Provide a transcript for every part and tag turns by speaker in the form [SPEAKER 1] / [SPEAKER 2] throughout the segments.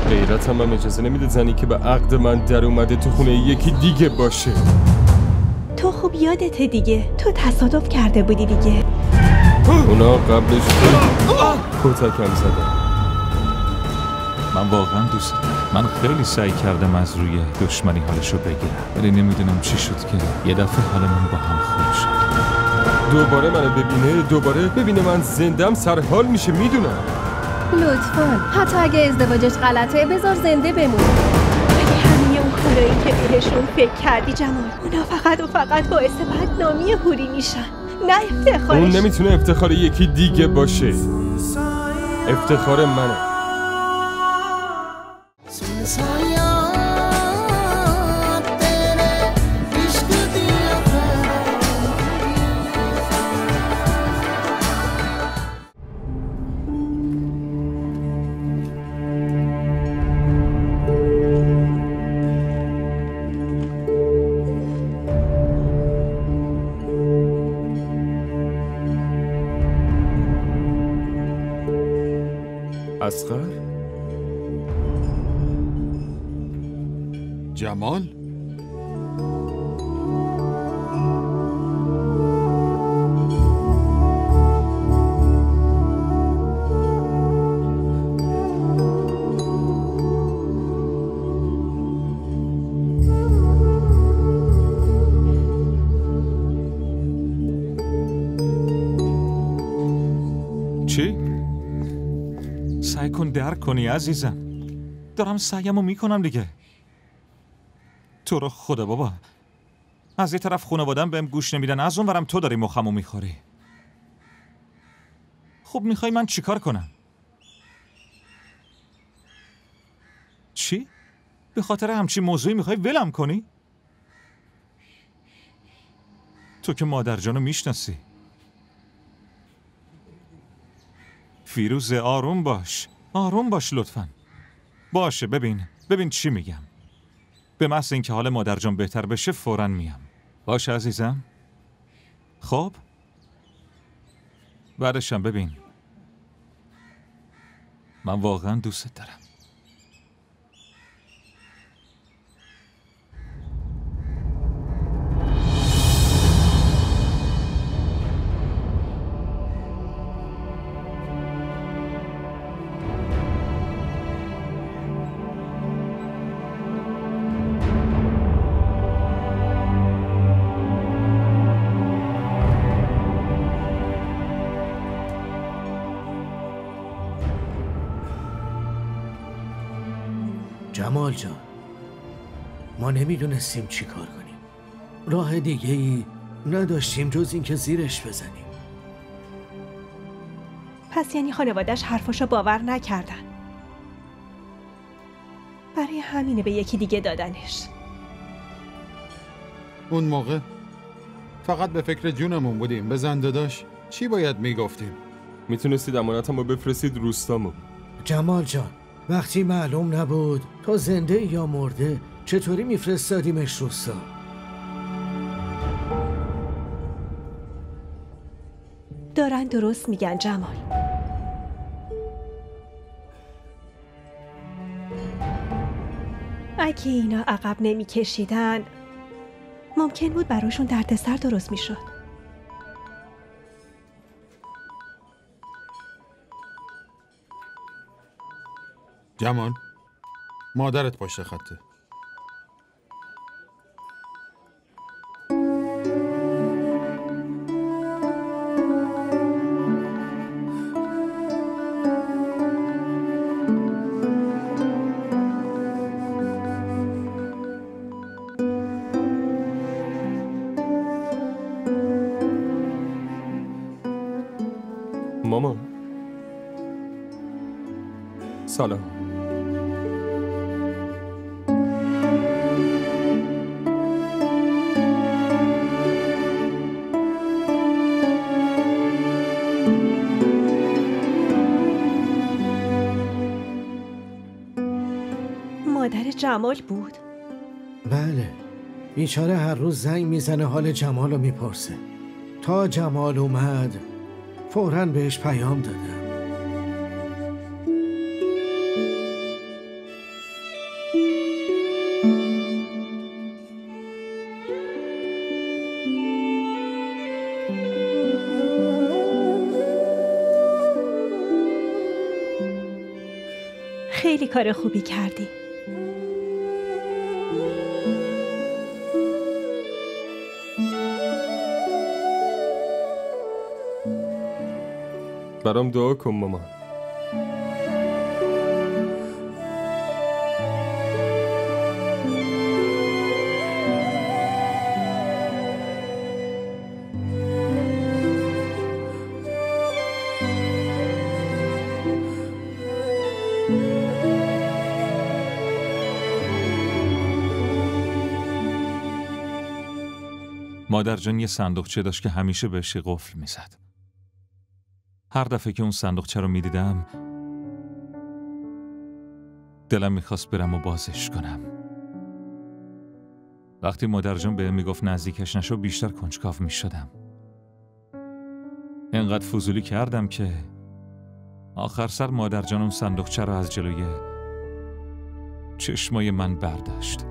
[SPEAKER 1] غیرتم هم اجازه نمیده زنی که به عقد من در اومده تو خونه یکی دیگه باشه.
[SPEAKER 2] تو خوب یادته دیگه، تو تصادف کرده بودی دیگه.
[SPEAKER 1] اونا قبلش کتکم زدن.
[SPEAKER 3] من واقعا دوست دارم. من خیلی سعی کردم از روی دشمنی حالشو بگیرم، ولی نمیدونم چی شد که یه دفعه حالمون با هم خوب شد.
[SPEAKER 1] دوباره منو ببینه، دوباره ببینه من زندم، سرحال میشه. میدونم.
[SPEAKER 4] لطفاً حتی اگه ازدواجش غلطه بذار زنده بمونه.
[SPEAKER 2] اگه همه اون کارایی که بهشون فکر کردی جمال، اونا فقط و فقط باعث بدنامی هوری میشن، نه افتخارش.
[SPEAKER 1] اون نمیتونه افتخار یکی دیگه باشه، افتخار منه. اصغر؟
[SPEAKER 5] جمال؟
[SPEAKER 3] چی؟ سعی کن درک کنی عزیزم. دارم سعیمو میکنم دیگه. تو رو خدا بابا، از یه طرف خانواده‌ام بهم گوش نمیدن، از اون ورم تو داری مخمو میخوری. خب میخوای من چیکار کنم؟ چی؟ به خاطر همچین موضوعی میخوای ولم کنی؟ تو که مادر جانو میشناسی. فیروزه آروم باش، آروم باش لطفاً. باشه ببین چی میگم. به محض اینکه حال مادر جان بهتر بشه فوراً میام. باشه عزیزم. خب بعدشم ببین، من واقعاً دوست دارم.
[SPEAKER 6] جمال جان، ما نمیدونستیم چی کار کنیم. راه دیگه ای نداشتیم جز این که زیرش بزنیم.
[SPEAKER 2] پس یعنی خانواده‌اش حرفاشو باور نکردن، برای همینه به یکی دیگه دادنش.
[SPEAKER 5] اون موقع فقط به فکر جونمون بودیم. به زنده داشت چی باید میگفتیم؟
[SPEAKER 1] میتونستید امانتمو بفرستید روستامو.
[SPEAKER 6] جمال جان، وقتی معلوم نبود تو زنده یا مرده چطوری میفرستادیمش روستا؟
[SPEAKER 2] دارن درست میگن جمال. اگه اینا عقب نمیکشیدن ممکن بود براشون دردسر درست میشد.
[SPEAKER 5] جمال، مادرت پشت خطه.
[SPEAKER 1] مامان سلام.
[SPEAKER 2] مادر جمال بود؟
[SPEAKER 6] بله، بیچاره هر روز زنگ میزنه حال جمال رو میپرسه. تا جمال اومد فوراً بهش پیام دادم.
[SPEAKER 2] خیلی کار خوبی کردی.
[SPEAKER 1] برام دعا کن مامان.
[SPEAKER 3] مادر جان یه صندوقچه داشت که همیشه بهش قفل میزد. هر دفعه که اون صندوقچه رو میدیدم دلم میخواست برم و بازش کنم. وقتی مادر جان بهم میگفت نزدیکش نشو بیشتر کنجکاو میشدم. انقدر فضولی کردم که آخر سر مادر جان اون صندوقچه رو از جلوی چشمای من برداشت.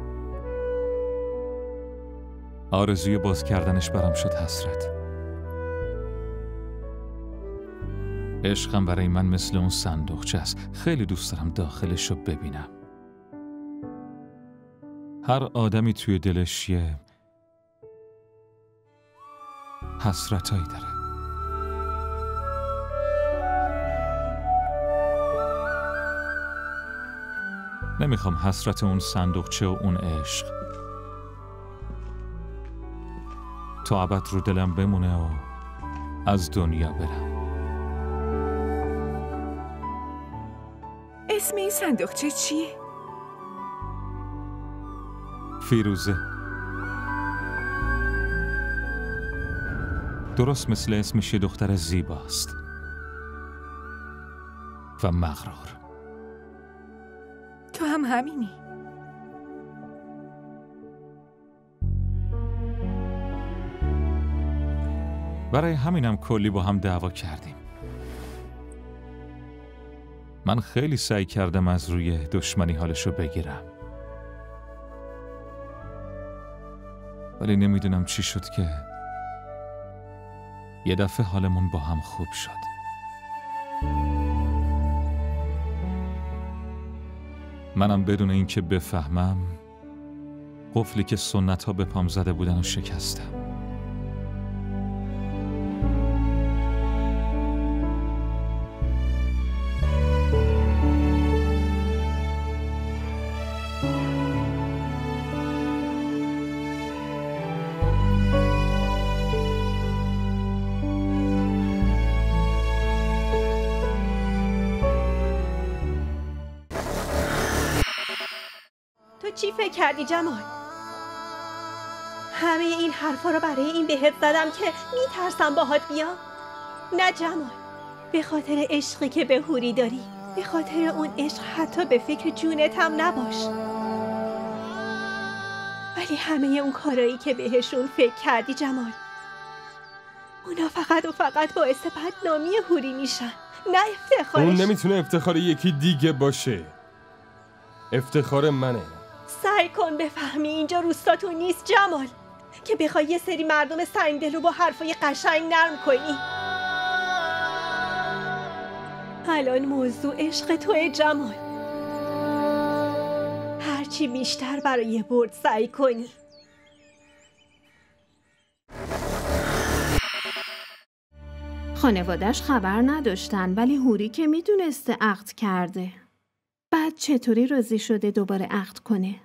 [SPEAKER 3] آرزوی باز کردنش برام شد حسرت. عشقم برای من مثل اون صندوقچه است. خیلی دوست دارم داخلش رو ببینم. هر آدمی توی دلش یه حسرتایی داره. نمیخوام حسرت اون صندوقچه و اون عشق تا ابد رو دلم بمونه و از دنیا برم.
[SPEAKER 7] اسم این صندوقچه چیه؟
[SPEAKER 3] فیروزه. درست مثل اسمش یه دختر زیباست و مغرور.
[SPEAKER 7] تو هم همینی.
[SPEAKER 3] برای همینم کلی با هم دعوا کردیم. من خیلی سعی کردم از روی دشمنی حالشو بگیرم، ولی نمیدونم چی شد که یه دفعه حالمون با هم خوب شد. منم بدون اینکه بفهمم قفلی که سنت ها به پام زده بودن و شکستم.
[SPEAKER 2] چی فکر کردی جمال؟ همه این حرفا رو برای این بهت زدم که میترسم باهات بیام؟ نه جمال، به خاطر عشقی که به حوری داری، به خاطر اون عشق حتی به فکر جونت هم نباش. ولی همه اون کارایی که بهشون فکر کردی جمال، اونا فقط و فقط باعث بدنامی حوری میشن، نه افتخارش.
[SPEAKER 1] اون نمیتونه افتخار یکی دیگه باشه، افتخار منه.
[SPEAKER 2] سعی کن بفهمی اینجا روستاتون نیست جمال، که بخوای یه سری مردم سنگدل رو با حرفای قشنگ نرم کنی. الان موضوع عشق توه جمال. هرچی بیشتر برای برد سعی کنی.
[SPEAKER 8] خانوادش خبر نداشتن، ولی حوری که میدونسته عقد کرده. بعد چطوری راضی شده دوباره عقد کنه؟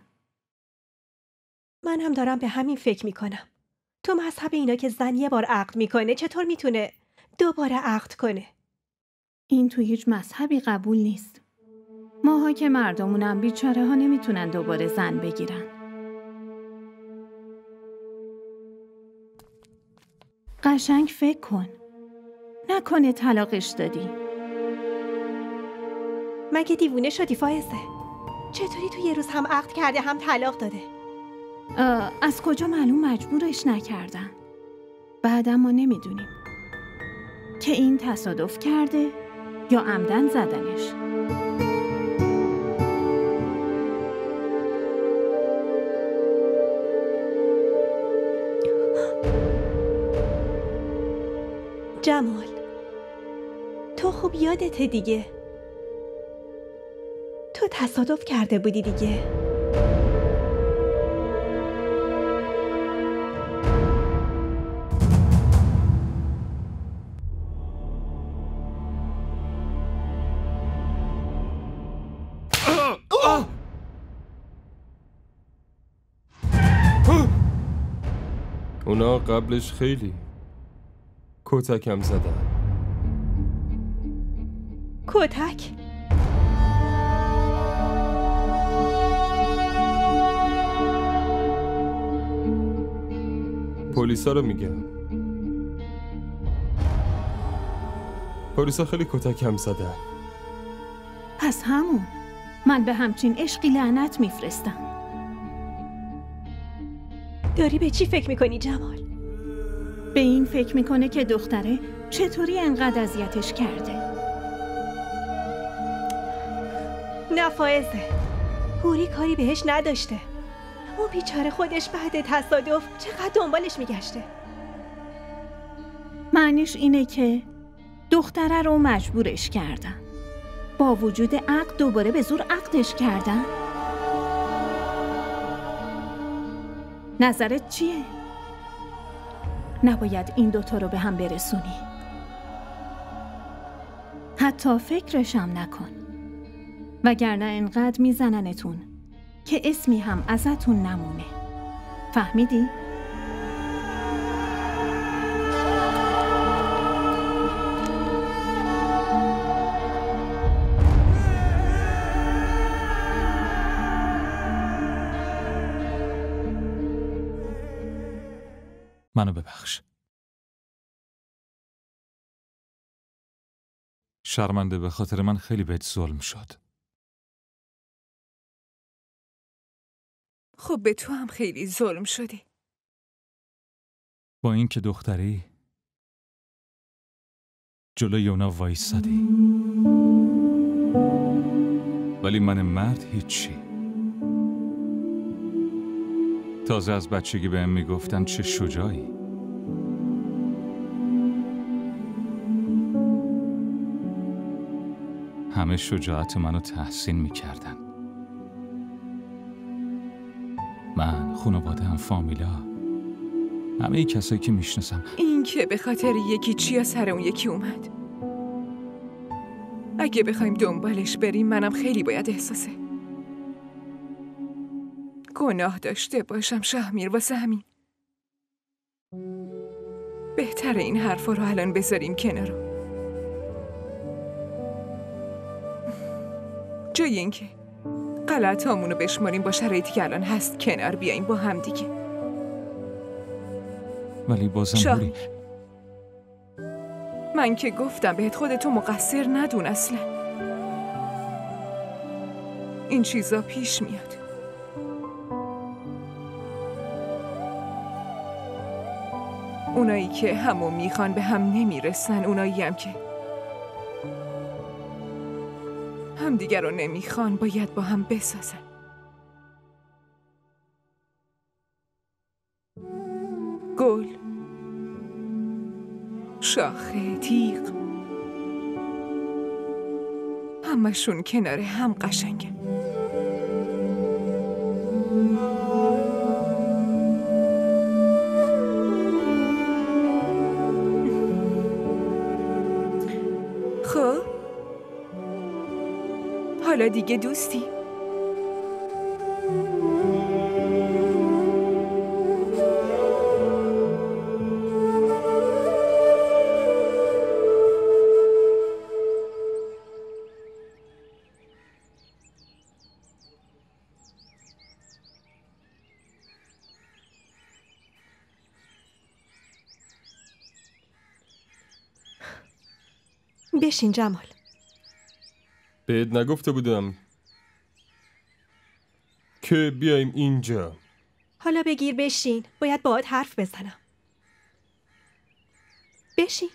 [SPEAKER 2] من هم دارم به همین فکر میکنم. تو مذهب اینا که زن یه بار عقد میکنه چطور میتونه دوباره عقد کنه؟
[SPEAKER 8] این تو هیچ مذهبی قبول نیست. ماها که مردمونم بیچاره ها نمیتونن دوباره زن بگیرن. قشنگ فکر کن. نکنه طلاقش دادی.
[SPEAKER 2] مگه دیوونه شدی فائزه؟ چطوری تو یه روز هم عقد کرده هم طلاق داده؟
[SPEAKER 8] از کجا معلوم مجبورش نکردن؟ بعدم ما نمیدونیم که این تصادف کرده یا عمدن زدنش.
[SPEAKER 2] جمال، تو خوب یادته دیگه. تو تصادف کرده بودی دیگه.
[SPEAKER 1] اونا قبلش خیلی کتکم زدن.
[SPEAKER 2] کتک؟
[SPEAKER 1] پلیسا رو میگم. پلیسا خیلی کتکم زدن.
[SPEAKER 8] پس همون. من به همچین عشقی لعنت میفرستم.
[SPEAKER 2] داری به چی فکر میکنی جمال؟
[SPEAKER 8] به این فکر میکنه که دختره چطوری انقدر اذیتش کرده.
[SPEAKER 2] نه فائزه، هوری کاری بهش نداشته. اون بیچاره خودش بعد تصادف چقدر دنبالش میگشته.
[SPEAKER 8] معنیش اینه که دختره رو مجبورش کردن. با وجود عقد دوباره به زور عقدش کردن. نظرت چیه؟ نباید این دوتا رو به هم برسونی. حتی فکرشم نکن. وگرنه انقدر میزننتون که اسمی هم ازتون نمونه. فهمیدی؟
[SPEAKER 3] منو ببخش. شرمنده، به خاطر من خیلی بهت ظلم شد.
[SPEAKER 7] خب به تو هم خیلی ظلم شدی.
[SPEAKER 3] با این که دختری جلوی اونا وایسادی، ولی من مرد هیچی. تازه از بچگی بهم میگفتن چه شجاعی. همه شجاعت منو تحسین میکردن. من، خانواده‌ام، فامیلا، همه ای کسایی که میشناسم.
[SPEAKER 7] این که به خاطر یکی چیا سر اون یکی اومد. اگه بخوایم دنبالش بریم منم خیلی باید احساسه گناه داشته باشم شهمیر. واسه همین بهتره این حرفا رو الان بذاریم کنار. جای اینکه غلطامونو بشماریم با شرایطی که الان هست کنار بیاییم با هم دیگه.
[SPEAKER 3] ولی بازم هوری،
[SPEAKER 7] من که گفتم بهت خودتو مقصر ندون اصلا. این چیزا پیش میاد. اونایی که همو میخوان به هم نمیرسن، اونایی هم که هم دیگر رو نمیخوان باید با هم بسازن. گل، شاخه، تیغ، همشون کنار هم قشنگن. خب حالا دیگه دوستی؟
[SPEAKER 2] بشین جمال.
[SPEAKER 1] بهت نگفته بودم که بیایم اینجا؟
[SPEAKER 2] حالا بگیر بشین. باید باهات حرف بزنم. بشین.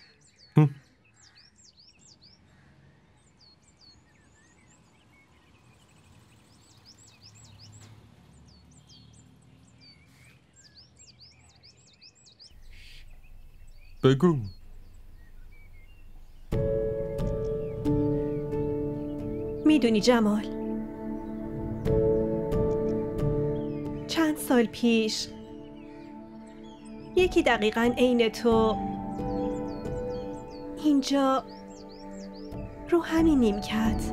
[SPEAKER 1] بگو.
[SPEAKER 2] میدونی جمال، چند سال پیش یکی دقیقاً عین تو اینجا رو همین نیمکت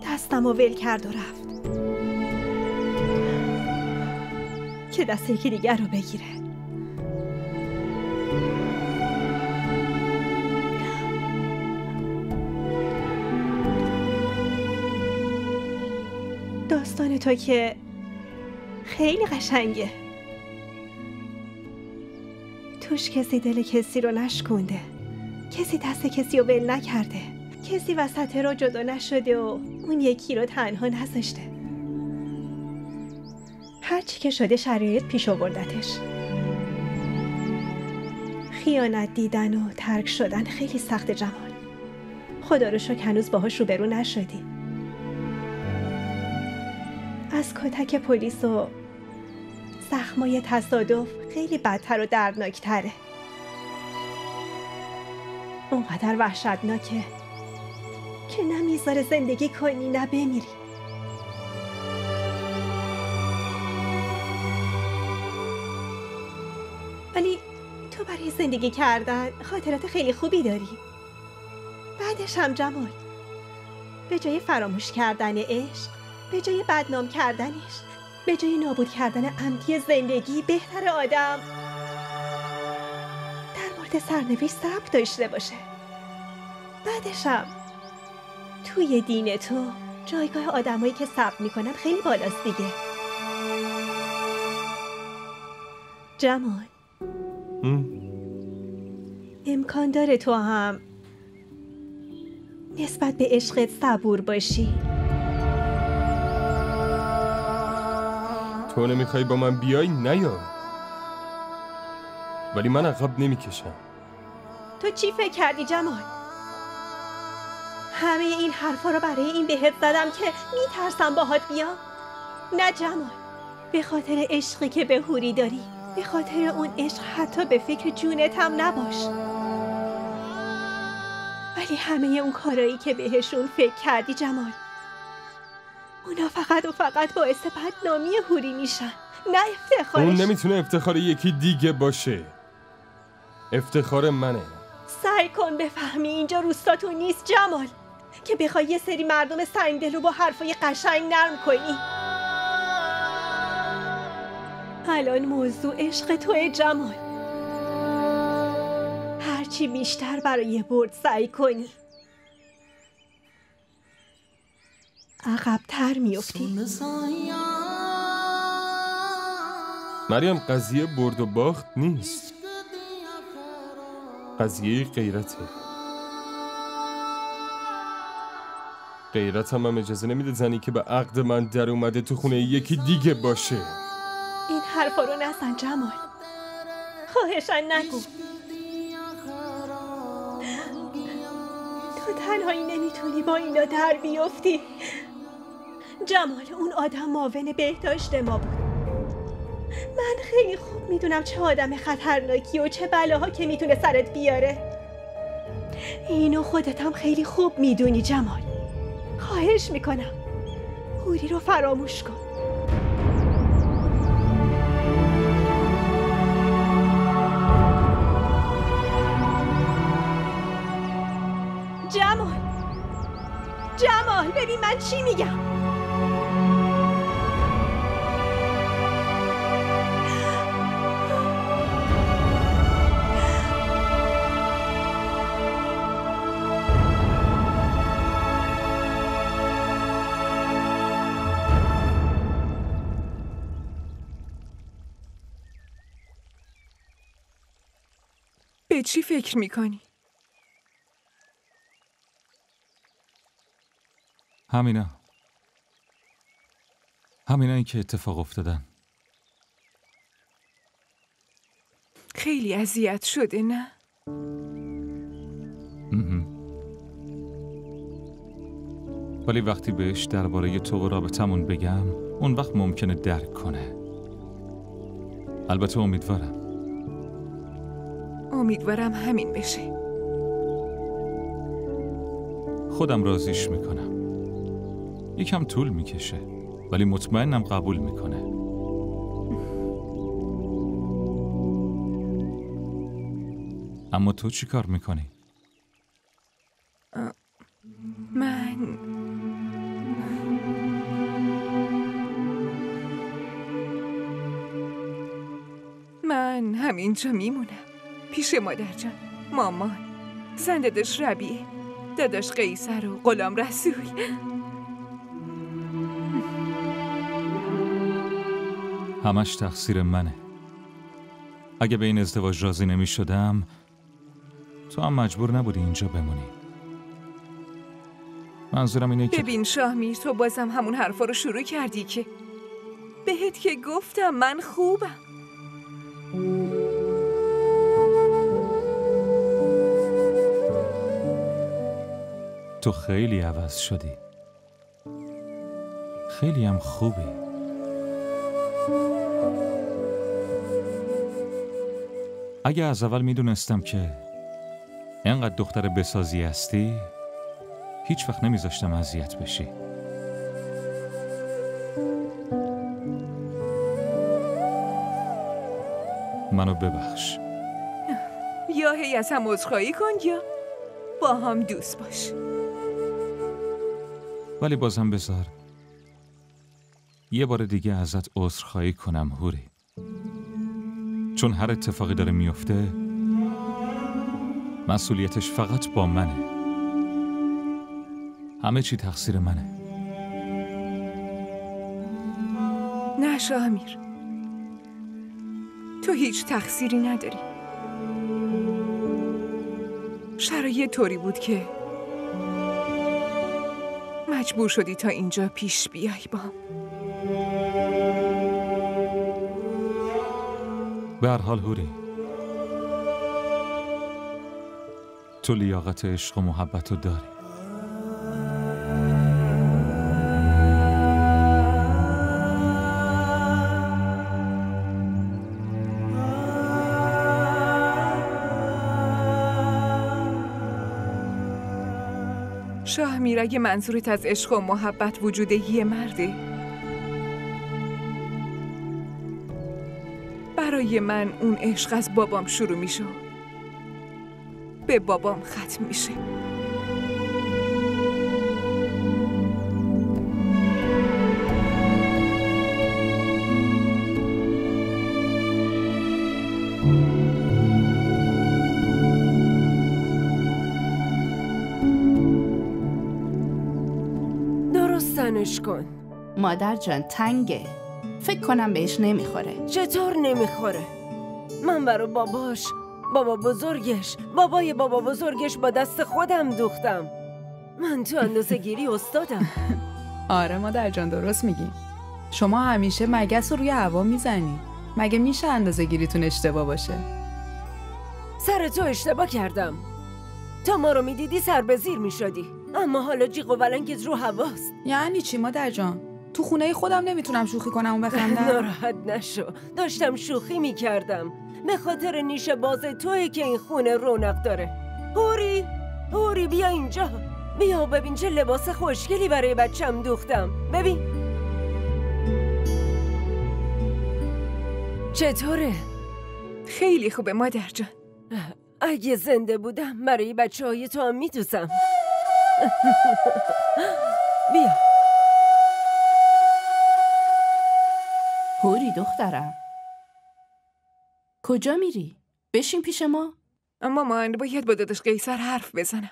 [SPEAKER 2] دستم رو ول کرد و رفت که دست یکی دیگر رو بگیره. داستان تو که خیلی قشنگه، توش کسی دل کسی رو نشکونده، کسی دست کسی رو ول نکرده، کسی وسط رو جدا نشده و اون یکی رو تنها نذاشته. هرچی که شده شرایط پیش آوردتش. خیانت دیدن و ترک شدن خیلی سخت جمال. خدا رو شکر هنوز باهاش روبرو نشدی. از کتک پلیس و زخمای تصادف خیلی بدتر و دردناکتره. اونقدر وحشتناکه که نه میذاره زندگی کنی نه بمیری. ولی تو برای زندگی کردن خاطرات خیلی خوبی داری. بعدش هم جمال، به جای فراموش کردن عشق، به جای بدنام کردنش، به جای نابود کردن عمدی زندگی، بهتر آدم در مورد سرنوشت صبر داشته باشه. بعدش هم توی دین تو جایگاه آدمایی که صبر میکنن خیلی بالاست دیگه. جمال، امکان داره تو هم نسبت به عشقت صبور باشی.
[SPEAKER 1] تو نمیخوای با من بیای؟ نیا، ولی من عقب نمیکشم.
[SPEAKER 2] تو چی فکر کردی جمال؟ همه این حرفا رو برای این بهت زدم که میترسم باهات بیام؟ نه جمال، به خاطر عشقی که به حوری داری، به خاطر اون عشق حتی به فکر جونت هم نباش. ولی همه اون کارایی که بهشون فکر کردی جمال، اونا فقط و فقط باعث بدنامی حوری میشن، نه افتخارش.
[SPEAKER 1] اون نمیتونه افتخار یکی دیگه باشه، افتخار منه.
[SPEAKER 2] سعی کن بفهمی اینجا روستاتون نیست جمال، که بخوای یه سری مردم سنگدل رو با حرفای قشنگ نرم کنی. الان موضوع عشق توی جمال. هرچی بیشتر برای برد سعی کنی، عقب‌تر میفتی.
[SPEAKER 1] مریم، قضیه برد و باخت نیست، قضیه غیرته. غیرت هم اجازه نمیده زنی که به عقد من در اومده تو خونه یکی دیگه باشه.
[SPEAKER 2] این حرفا رو نزن جمال، خواهشن نگو. تو تنهایی نمیتونی با اینا در بیفتی جمال. اون آدم معاون بهداشت ما بود. من خیلی خوب میدونم چه آدم خطرناکی و چه بلاها که میتونه سرت بیاره. اینو خودت هم خیلی خوب میدونی جمال. خواهش میکنم حوری رو فراموش کن. جمال ببین من چی میگم.
[SPEAKER 7] به چی فکر میکنی؟
[SPEAKER 3] همینایی که اتفاق افتادن.
[SPEAKER 7] خیلی اذیت شده نه؟
[SPEAKER 3] ولی وقتی بهش درباره تو و رابطمون بگم اون وقت ممکنه درک کنه. البته
[SPEAKER 7] امیدوارم همین بشه.
[SPEAKER 3] خودم راضیش میکنم. یکم طول میکشه ولی مطمئنم قبول میکنه. اما تو چی کار میکنی؟
[SPEAKER 7] من همینجا میمونم پیش مادرجان، مامان، زن داداش ربیعه، داداش قیصر و غلام رسول.
[SPEAKER 3] همش تقصیر منه. اگه به این ازدواج راضی نمی شدم تو هم مجبور نبودی اینجا بمونی. منظورم اینه که
[SPEAKER 7] ببین شاهمیر، تو بازم همون حرفا رو شروع کردی که بهت که گفتم من خوبم.
[SPEAKER 3] تو خیلی عوض شدی، خیلی هم خوبی. اگه از اول میدونستم که اینقدر دختر بسازی هستی هیچ وقت نمیذاشتم اذیت بشی. منو ببخش.
[SPEAKER 7] یا هی از هم عذرخواهی کن یا با هم دوست باش.
[SPEAKER 3] ولی بازم بذار یه بار دیگه ازت عذرخواهی کنم هوری، چون هر اتفاقی داره میفته مسئولیتش فقط با منه. همه چی تقصیر منه.
[SPEAKER 7] نه شاهمیر، تو هیچ تقصیری نداری. شرایط طوری بود که مجبور شدی تا اینجا پیش بیای با هم.
[SPEAKER 3] به هر حال هوری، تو لیاقت عشق و محبت رو داری.
[SPEAKER 7] شاهمیر، اگه منظورت از عشق و محبت وجود یه مرده، برای من اون عشق از بابام شروع میشه، به بابام ختم میشه.
[SPEAKER 9] درستنش کن.
[SPEAKER 10] مادر جان تنگه، فکر کنم بهش نمیخوره.
[SPEAKER 9] چطور نمیخوره؟ من برای بابا بزرگش، بابای بابا بزرگش با دست خودم دوختم. من تو اندازه گیری استادم.
[SPEAKER 11] آره مادر جان درست میگی. شما همیشه مگس رو روی هوا میزنی. مگه میشه اندازه گیریتون اشتباه باشه؟
[SPEAKER 9] سر تو اشتباه کردم. تا ما رو میدیدی سر به زیر میشدی، اما حالا جیغ و ولنگت رو هواست.
[SPEAKER 11] یعنی چی مادر جان؟ تو خونه خودم نمیتونم شوخی کنم و بخندم؟
[SPEAKER 9] ناراحت نشو، داشتم شوخی میکردم. به خاطر نیش باز توئه که این خونه رونق داره. هوری بیا اینجا، بیا ببین چه لباس خوشگلی برای بچم دوختم. ببین چطوره؟
[SPEAKER 7] خیلی خوبه مادر جان.
[SPEAKER 9] اگه زنده بودم برای بچه‌های تو هم میدوزم. بیا
[SPEAKER 10] هوری دخترم، کجا میری؟ بشین پیش ما.
[SPEAKER 7] مامان باید با داداش قیصر حرف بزنم.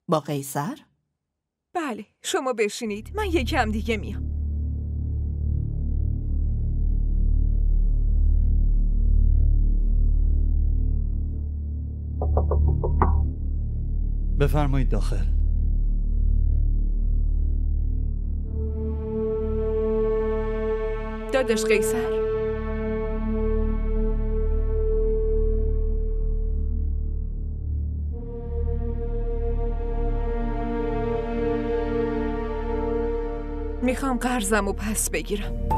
[SPEAKER 10] با قیصر؟
[SPEAKER 7] بله شما بشینید، من یکم دیگه میام.
[SPEAKER 12] بفرمایید داخل.
[SPEAKER 7] داداش قیصر، میخوام قرضمو پس بگیرم.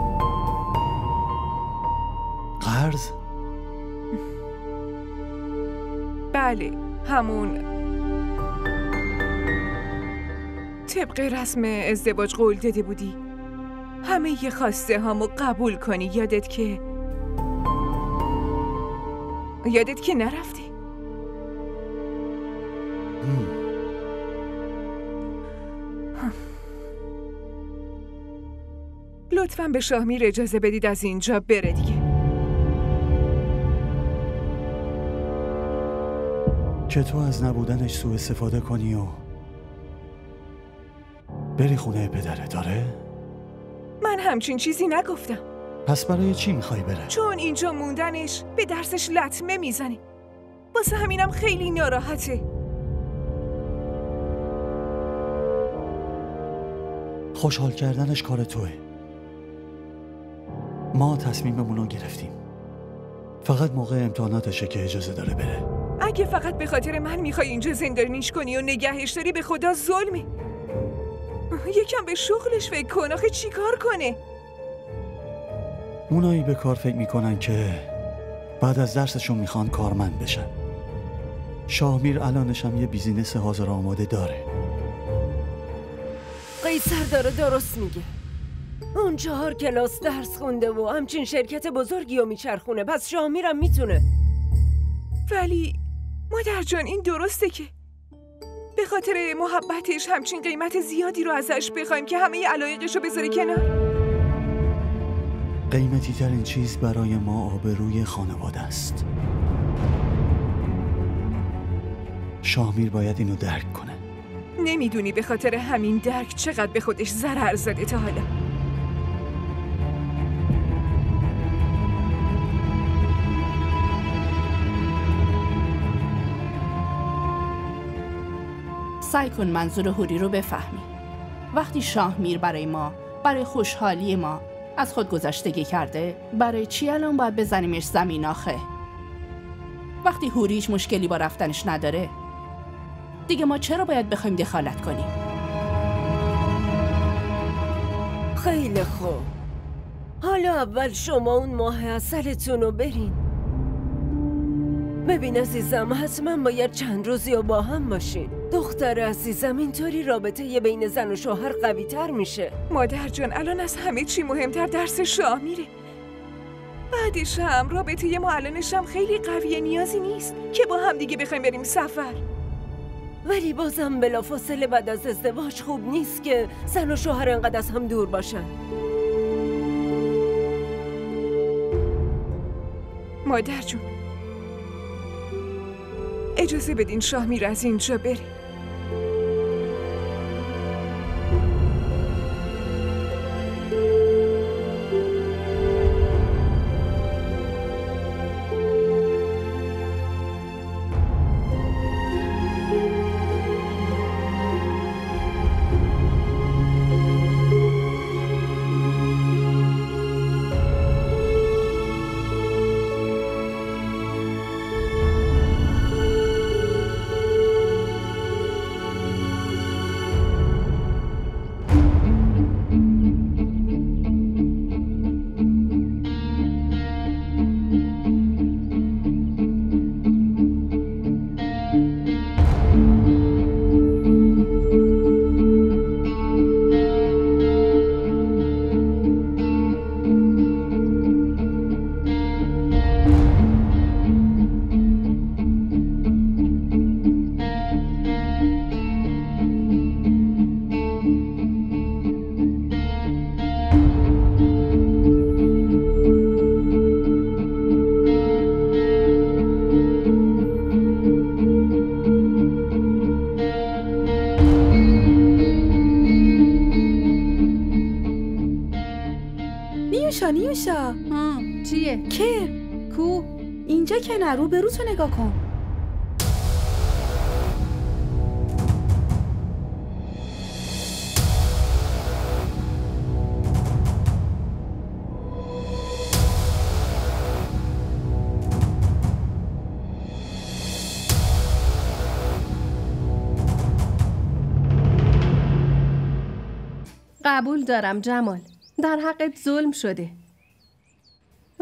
[SPEAKER 12] قرض؟
[SPEAKER 7] بله همون طبق رسم ازدواج قول داده بودی همه ی خواسته هامو قبول کنی. یادت که نرفتی. لطفاً به شاهمیر اجازه بدید از اینجا بره دیگه.
[SPEAKER 12] که تو از نبودنش سوء استفاده کنی و بری خونه پدره. داره؟
[SPEAKER 7] من همچین چیزی نگفتم.
[SPEAKER 12] پس برای چی میخوای بره؟
[SPEAKER 7] چون اینجا موندنش به درسش لطمه میزنه. واسه همینم خیلی ناراحته.
[SPEAKER 12] خوشحال کردنش کار توه. ما تصمیممون رو گرفتیم. فقط موقع امتحاناتشه که اجازه داره بره.
[SPEAKER 7] اگه فقط به خاطر من میخوای اینجا زندانیش کنی و نگهش داری، به خدا ظلمی. یکم به شغلش فکر کن. آخه چی کار کنه؟
[SPEAKER 12] اونایی به کار فکر میکنن که بعد از درسشون میخوان کارمند بشن. شاهمیر الانش هم یه بیزینس حاضر آماده داره.
[SPEAKER 9] قیصر داره درست میگه. اون 4 کلاس درس خونده و همچین شرکت بزرگی رو میچرخونه. پس شاهمیرم میتونه.
[SPEAKER 7] ولی مادر جان این درسته که به خاطر محبتش همچین قیمت زیادی رو ازش بخوایم که همه علایقش رو بذاره کنار؟
[SPEAKER 12] قیمتی ترین چیز برای ما آبروی خانواده است. شاهمیر باید اینو درک کنه.
[SPEAKER 7] نمیدونی به خاطر همین درک چقدر به خودش ضرر زده تا حالا.
[SPEAKER 10] سعی کن منظور هوری رو بفهمی. وقتی شاهمیر برای ما، برای خوشحالی ما از خود گذشتگی کرده، برای چی الان باید بزنیمش زمین آخه؟ وقتی هوری هیچ مشکلی با رفتنش نداره، دیگه ما چرا باید بخوایم دخالت کنیم؟
[SPEAKER 9] خیلی خوب. حالا اول شما اون ماه عسلتون رو برین. ببین عزیزم، حتما باید چند روزی رو با هم باشین. دختر عزیزم، اینطوری رابطه بین زن و شوهر قوی تر میشه.
[SPEAKER 7] مادر جان، الان از همه چی مهمتر درس شاهمیره. بعدش هم رابطه ما الانش هم خیلی قویه. نیازی نیست که با هم دیگه بخوایم بریم سفر.
[SPEAKER 9] ولی بازم بلافاصله بعد از ازدواج خوب نیست که زن و شوهر انقدر از هم دور باشن.
[SPEAKER 7] مادر جون، اجازه بدین شاهمیر از اینجا بره.
[SPEAKER 11] نیوشا
[SPEAKER 8] چیه؟
[SPEAKER 11] که کو اینجا که نه، رو به رو تو نگاه کن.
[SPEAKER 4] قبول دارم جمال، در حقت ظلم شده.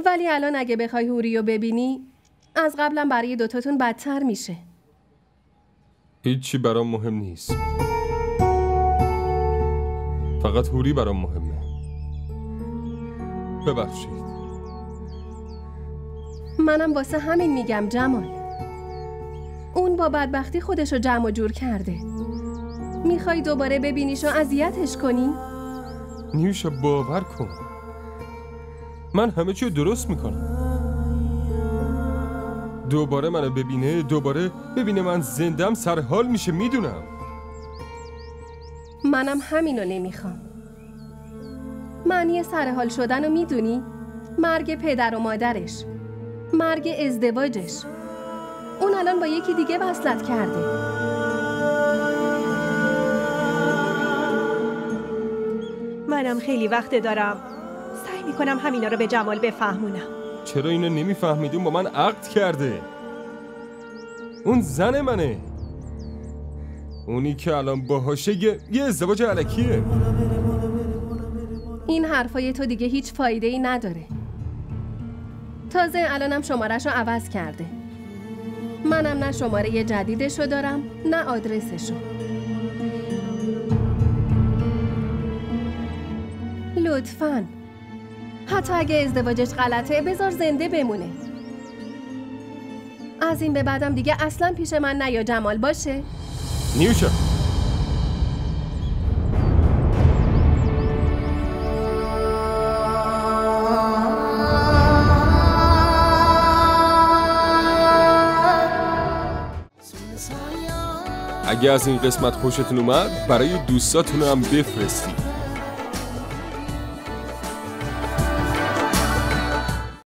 [SPEAKER 4] ولی الان اگه بخوای هوریو ببینی، از قبلا برای دوتاتون بدتر میشه.
[SPEAKER 1] هیچی برام مهم نیست. فقط هوری برام مهمه. ببخشید.
[SPEAKER 4] منم واسه همین میگم جمال. اون با بدبختی خودشو جمع و جور کرده. میخوای دوباره ببینیش و اذیتش کنی؟
[SPEAKER 1] نیوشا باور کن، من همه چیو درست میکنم. دوباره منو ببینه، دوباره ببینه من زندم، سر حال میشه. میدونم.
[SPEAKER 4] منم همینو نمیخوام. معنی سر حال شدن رو میدونی؟ مرگ پدر و مادرش، مرگ ازدواجش. اون الان با یکی دیگه وصلت کرده.
[SPEAKER 2] منم خیلی وقت دارم سعی میکنم همینا رو به جمال بفهمونم.
[SPEAKER 1] چرا اینو نمیفهمیدون؟ با من عقد کرده. اون زن منه. اونی که الان باهاشه یه ازدواج الکیه.
[SPEAKER 4] این حرفای تو دیگه هیچ فایده ای نداره. تازه الانم شماره‌شو عوض کرده. منم نه شماره جدیدشو دارم نه آدرسشو. لطفاً حتی اگه ازدواجش غلطه بذار زنده بمونه. از این به بعدم دیگه اصلاً پیش من نیا جمال، باشه؟
[SPEAKER 1] نیوشا اگه از این قسمت خوشتون اومد برای دوستاتون هم بفرستید.